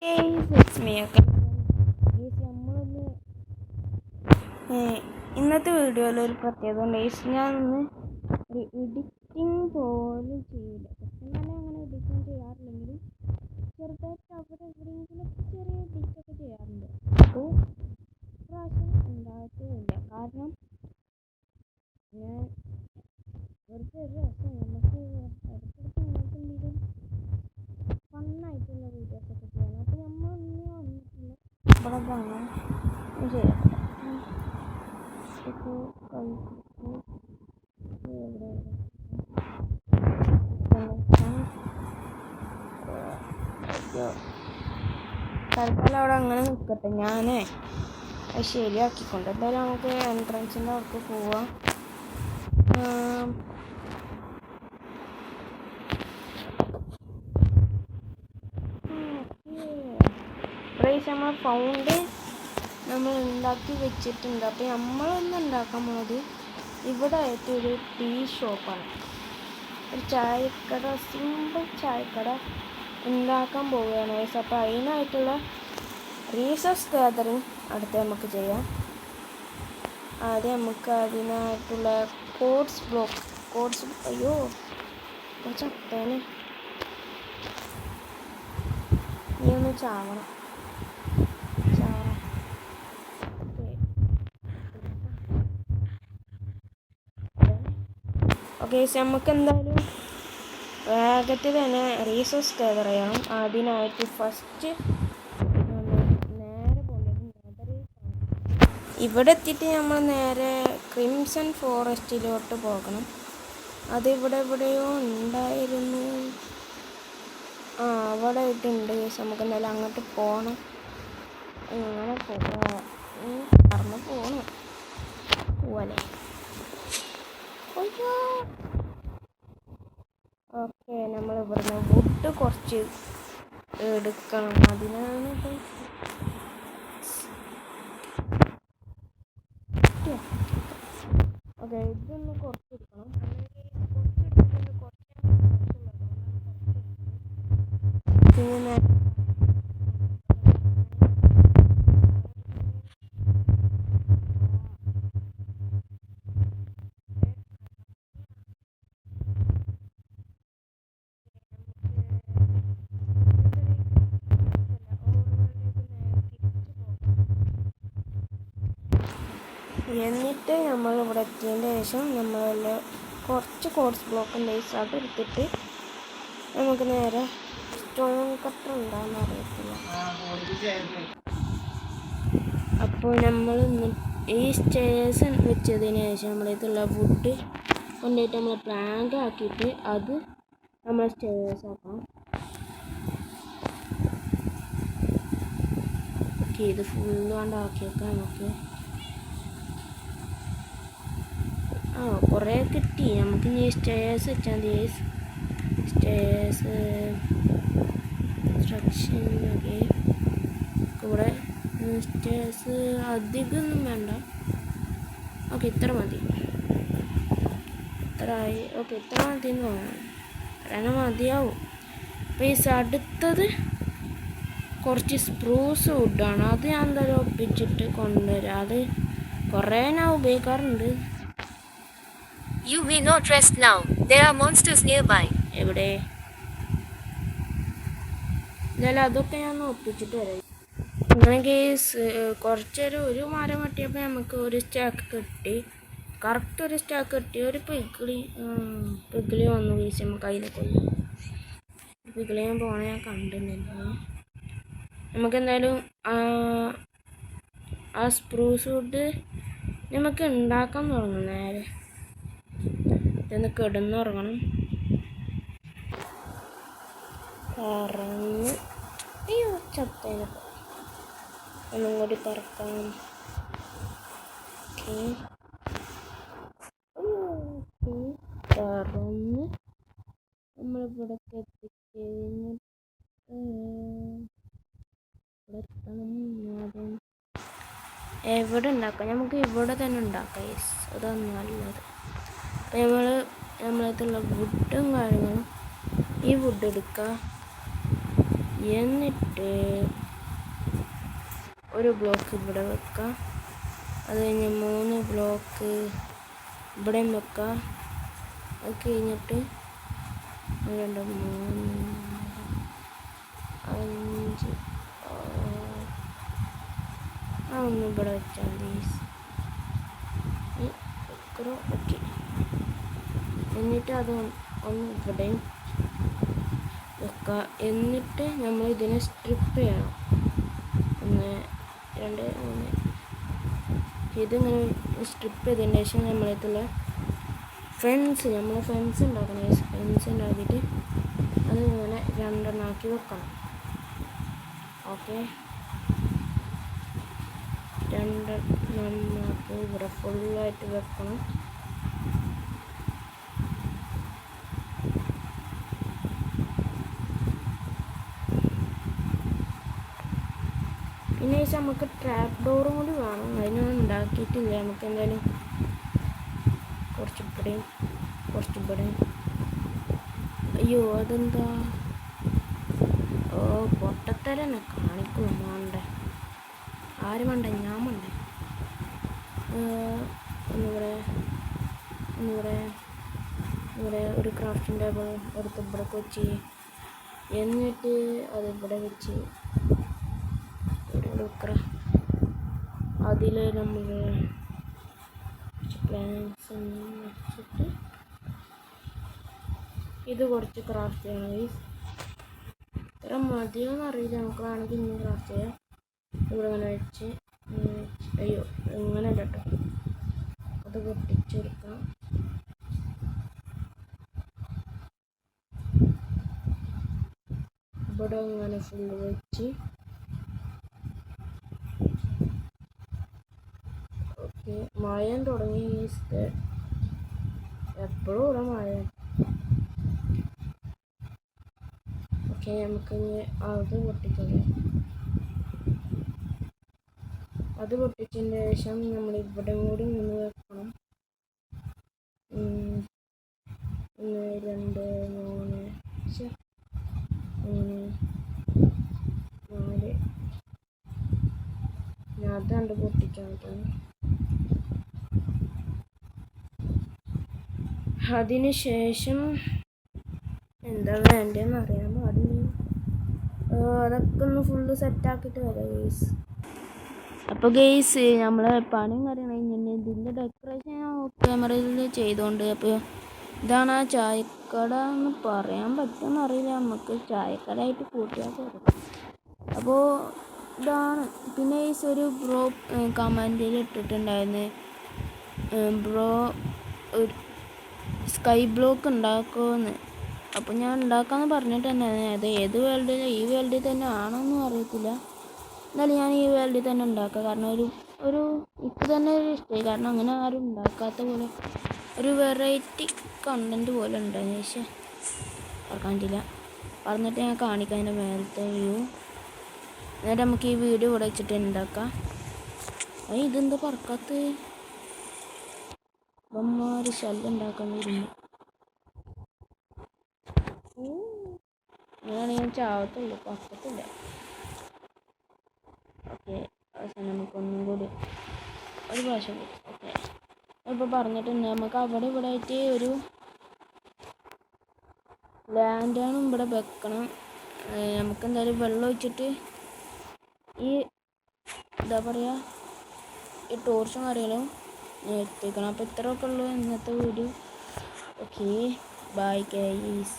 It's me. Okay. നമ്മളൊന്ന് ഇന്നത്തെ വീഡിയോയിൽ ഒരു പ്രത്യേകത ഉണ്ട്. ഞാനൊന്ന് ഒരു എഡിറ്റിംഗ് പോലും ചെയ്യില്ല. സത്യം പറഞ്ഞാൽ അങ്ങനെ എഡിറ്റിംഗ് ചെയ്യാറില്ലെങ്കിലും ചെറുതായിട്ട് അവിടെ എവിടെയെങ്കിലും ചെറിയ എഡിറ്റൊക്കെ ചെയ്യാറുണ്ട്. അത് പ്രാവശ്യം ഉണ്ടായിട്ടില്ല. കാരണം ഞാൻ വെറുതെ ഒരു രസം നമുക്ക് ഇടയ്ക്കിടയ്ക്ക് ഇങ്ങനത്തെ എന്തെങ്കിലും ഫണ്ണായിട്ടുള്ള വീഡിയോസൊക്കെ ചെയ്യണം. അപ്പോൾ നമ്മളൊന്നും വന്നിട്ടില്ല. ഇവിടെ കാണാം ചെയ്യാം. ഇപ്പോൾ എവിടെ തൽക്കാലം അവിടെ അങ്ങനെ നിൽക്കട്ടെ. ഞാൻ ശരിയാക്കിക്കൊണ്ട് എന്തായാലും നമുക്ക് എൻട്രൻസിൻ്റെ അവർക്ക് പോവാം. നമ്മൾ ഫൗണ്ട് നമ്മൾ ഉണ്ടാക്കി വെച്ചിട്ടുണ്ട്. അപ്പോൾ നമ്മളൊന്ന് ഉണ്ടാക്കാൻ പോകുന്നത് ഇവിടെ ആയിട്ട് ഒരു ടീ ഷോപ്പാണ്, ഒരു ചായക്കട, സിമ്പിൾ ചായക്കട ഉണ്ടാക്കാൻ പോവുകയാണ്. അപ്പോൾ അതിനായിട്ടുള്ള റീസോഴ്സ് ഗാദറിങ് അടുത്ത് നമുക്ക് ചെയ്യാം. ആദ്യം നമുക്ക് അതിനായിട്ടുള്ള കോഡ്സ് അയ്യോ ചത്തേനെ നീ ഒന്ന് ചാവണം. ഓക്കെ, നമുക്ക് എന്തായാലും വേഗത്തിൽ തന്നെ റീസോഴ്സ് ഗാദർ ചെയ്യണം. അതിനായിട്ട് ഫസ്റ്റ് നേരെ പോകേണ്ടത് ഇവിടെ എത്തിയിട്ട് നമ്മൾ നേരെ ക്രിംസൺ ഫോറസ്റ്റിലോട്ട് പോകണം. അതിവിടെ എവിടെയോ ഉണ്ടായിരുന്നു. അവിടെ ആയിട്ടുണ്ട്. നമുക്ക് എന്തായാലും അങ്ങോട്ട് പോകണം. അങ്ങനെ പറന്ന് പോവല്ലേ. ഓക്കെ, നമ്മൾ ഇവിടുന്ന് വുഡ് കുറച്ച് എടുക്കണം. അതിനാണ് ഇപ്പം ഓക്കെ, ഇതൊന്ന് കുറച്ചെടുക്കണം. പിന്നെ എന്നിട്ട് നമ്മൾ ഇവിടെ എത്തിയതിൻ്റെ ശേഷം നമ്മളെ കുറച്ച് കോഡ്സ് ബ്ലോക്ക് നൈസായിട്ട് എടുത്തിട്ട് നമുക്ക് നേരെ സ്റ്റോൺ കട്ടർ ഉണ്ടാകുന്ന അറിയത്തില്ല. അപ്പോൾ നമ്മൾ ഈ സ്റ്റേഴ്സ് വെച്ചതിന് ശേഷം നമ്മളിതുള്ള വുഡ് കൊണ്ടുപോയിട്ട് നമ്മൾ പ്ലാങ്ക് ആക്കിയിട്ട് അത് നമ്മൾ സ്റ്റേഴ്സ് ആക്കണം. ഓക്കെ, ഇത് ഫുള്ള് കൊണ്ടാക്കിയേക്കാം നമുക്ക്. കുറേ കിട്ടി. നമുക്ക് ഇനി സ്റ്റേഴ്സ് വെച്ചാൽ മതി. Stairs instruction. ഓക്കെ, ഇവിടെ സ്റ്റേഴ്സ് അധികമൊന്നും വേണ്ട. ഓക്കെ, ഇത്ര മതി. ഇത്രയായി. ഓക്കെ, ഇത്ര മതി എന്ന് തോന്നുന്നു. ഇത്ര മതിയാവും. അപ്പോൾ ഈ അടുത്തത് കുറച്ച് സ്പ്രൂസ് വുഡാണ്. അത് ഞാൻ എന്തായാലും ഒപ്പിച്ചിട്ട് കൊണ്ടുവരാം. അത് കുറേ ഞാൻ ഉപയോഗിക്കാറുണ്ട്. You may not rest now. There are monsters nearby. എവിടെ? എന്നാലും അതൊക്കെ ഞാൻ ഒപ്പിച്ചിട്ട് വരാം. അങ്ങനെ കേസ് ഒരു മരം വെട്ടിയപ്പോൾ നമുക്ക് ഒരു സ്റ്റാക്ക് കിട്ടി. കറക്റ്റ് ഒരു സ്റ്റാക്ക് കിട്ടി. ഒരു പിക്കിളി വന്നു കേസ് നമുക്ക് അതിനെ കൊല്ലു. പിക്കിളി ഞാൻ പോണ ഞാൻ കണ്ടിരുന്നില്ല. നമുക്ക് എന്തായാലും ആ സ്പ്രൂസ് വുഡ് നമുക്ക് ഉണ്ടാക്കാൻ തുടങ്ങും. നേരെ ഇതൊന്ന് കിടന്നുറങ്ങണം. പറന്ന് അയ്യോ ചത്തേനപ്പോൾ ഒന്നും കൂടി പറക്കാം. പറന്ന് നമ്മളിവിടെ എത്തിക്കഴിഞ്ഞിട്ട് എവിടെ ഉണ്ടാക്കാം? നമുക്ക് ഇവിടെ തന്നെ ഉണ്ടാക്കാം. യെസ്, അതാണ് നല്ലത്. അപ്പോൾ നമ്മളതുള്ള വുഡും കാര്യങ്ങളും ഈ വുഡ് എടുക്കുക. എന്നിട്ട് ഒരു ബ്ലോക്ക് ഇവിടെ വെക്കാം. അത് കഴിഞ്ഞ് 3 ബ്ലോക്ക് ഇവിടെയും വെക്കാം. അത് കഴിഞ്ഞിട്ട് 2 3 5 ഒന്ന് ഇവിടെ വെച്ചാൽ മതി. ഓക്കെ. എന്നിട്ട് അത് ഒന്ന് ഇവിടെയും വെക്കുക. എന്നിട്ട് നമ്മൾ ഇതിനെ സ്ട്രിപ്പ് ചെയ്യണം. 1 2 3 ഇതിങ്ങനെ സ്ട്രിപ്പ് ചെയ്തതിന് ശേഷം നമ്മളതിലുള്ള ഫെൻസ് ഉണ്ടാക്കണം. ഫെൻസ് ഉണ്ടാക്കിയിട്ട് അത് ഇങ്ങനെ 2 എണ്ണമാക്കി വെക്കണം. ഓക്കെ, 2 എണ്ണമാക്കി ഇവിടെ ഫുള്ളായിട്ട് വെക്കണം. പിന്നെ നമുക്ക് ട്രാപ്പ് ഡോറും കൂടി വേണം. അതിനൊന്നും ഉണ്ടാക്കിയിട്ടില്ല. നമുക്ക് എന്തായാലും കുറച്ചിവിടെയും അയ്യോ അതെന്താ പൊട്ടത്തരനെ കാണിക്കും. വേണ്ടേ, ആര് വേണ്ട, ഞാൻ വേണ്ടേ. ഇവിടെ ഒരു ക്രാഫ്റ്റിംഗ് ടേബിൾ എടുത്ത് ഇവിടെ വെച്ച്, എന്നിട്ട് അത് ഇവിടെ വെച്ച് അതിൽ നമ്മൾ പ്ലാൻസ് വെച്ചിട്ട് ഇത് കുറച്ച് ക്രാഫ്റ്റ് ചെയ്യണം. ഇത്ര മതിയോന്ന് അറിയില്ല. നമുക്ക് വേണമെങ്കിൽ ഇങ്ങനെ ക്രാഫ്റ്റ് ചെയ്യാം. ഇവിടെ ഇങ്ങനെ വെച്ച് അയ്യോ ഇങ്ങനെ കേട്ടോ, അത് പൊട്ടിച്ചെടുക്കാം. ഇവിടെ ഇങ്ങനെ ഫുള്ള് വെച്ച് മഴ തുടങ്ങി. എപ്പോഴും ഇവിടെ മഴ. ഓക്കെ, നമുക്ക് അത് പൊട്ടിച്ചതിന് ശേഷം നമ്മൾ ഇവിടെ കൂടി നിന്ന് വെക്കണം. 1 2 3 4 ഞാൻ അത് കണ്ട് പൊട്ടിക്കാൻ പറ്റുന്നു. അതിന് ശേഷം എന്താ വേണ്ടതെന്ന് അറിയാൻ പാടില്ല. അതൊക്കെ ഒന്ന് ഫുള്ള് സെറ്റാക്കിയിട്ട് വരാം ഗെയ്സ്. അപ്പോൾ ഗെയ്സ് നമ്മളെ പണിയും കാര്യങ്ങളും കഴിഞ്ഞ് ഇതിൻ്റെ ഡെക്കറേഷൻ ഞാൻ ക്യാമറയിൽ ചെയ്തുകൊണ്ട്. അപ്പോൾ ഇതാണ് ആ ചായക്കട എന്ന് പറയാൻ പറ്റുമെന്ന് അറിയില്ല. നമുക്ക് ചായക്കടയായിട്ട് കൂട്ടിയാൽ പോരും. അപ്പോൾ ഇതാണ്. പിന്നെ ഗെയ്സ് ഒരു ബ്രോ കമൻറ്റിൽ ഇട്ടിട്ടുണ്ടായിരുന്നു, ബ്രോ ഒരു സ്കൈ ബ്ലോക്ക് ഉണ്ടാക്കുമെന്ന്. അപ്പോൾ ഞാൻ ഉണ്ടാക്കാമെന്ന് പറഞ്ഞിട്ടുണ്ടായിരുന്നു. അത് ഏത് വേൾഡിൽ, ഈ വേൾഡിൽ തന്നെ ആണോന്നും അറിയത്തില്ല. എന്നാലും ഞാൻ ഈ വേൾഡിൽ തന്നെ ഉണ്ടാക്കുക. കാരണം ഒരു ഇപ്പോൾ തന്നെ ഒരു ഇഷ്ടമായി. കാരണം അങ്ങനെ ആരും ഉണ്ടാക്കാത്ത പോലെ ഒരു വെറൈറ്റി കണ്ടൻറ്റ് പോലെ ഉണ്ടായിരുന്നു. പക്ഷേ ഓർക്കാൻ പറ്റില്ല. പറഞ്ഞിട്ട് ഞാൻ കാണിക്കാം അതിൻ്റെ മേലത്തെ വ്യൂ. എന്നിട്ട് നമുക്ക് ഈ വീഡിയോ ഇവിടെ വെച്ചിട്ട് ഉണ്ടാക്കാം. ഇതെന്താ പറക്കാത്ത ഒരു ശല്യം ഉണ്ടാക്കാൻ വരുന്നു. അങ്ങനെയാണെങ്കിൽ ചാവത്തുള്ളൂ, പറക്കത്തില്ല. ഓക്കെ, അവസാനം നമുക്കൊന്നും കൂടി ഒരു പ്രാവശ്യം. ഓക്കെ, ഇപ്പോൾ പറഞ്ഞിട്ടുണ്ട് നമുക്ക് അവിടെ ഇവിടെ ആയിട്ട് ഒരു ലാൻഡാണ് ഇവിടെ വെക്കണം. നമുക്ക് എന്തായാലും വെള്ളം ഒഴിച്ചിട്ട് ഈ എന്താ പറയുക, ഈ ടോർച്ചും കാര്യങ്ങളും എത്തിക്കണം. അപ്പോൾ ഇത്രയൊക്കെ ഉള്ളൂ ഇന്നത്തെ വീഡിയോ. Okay, bye guys.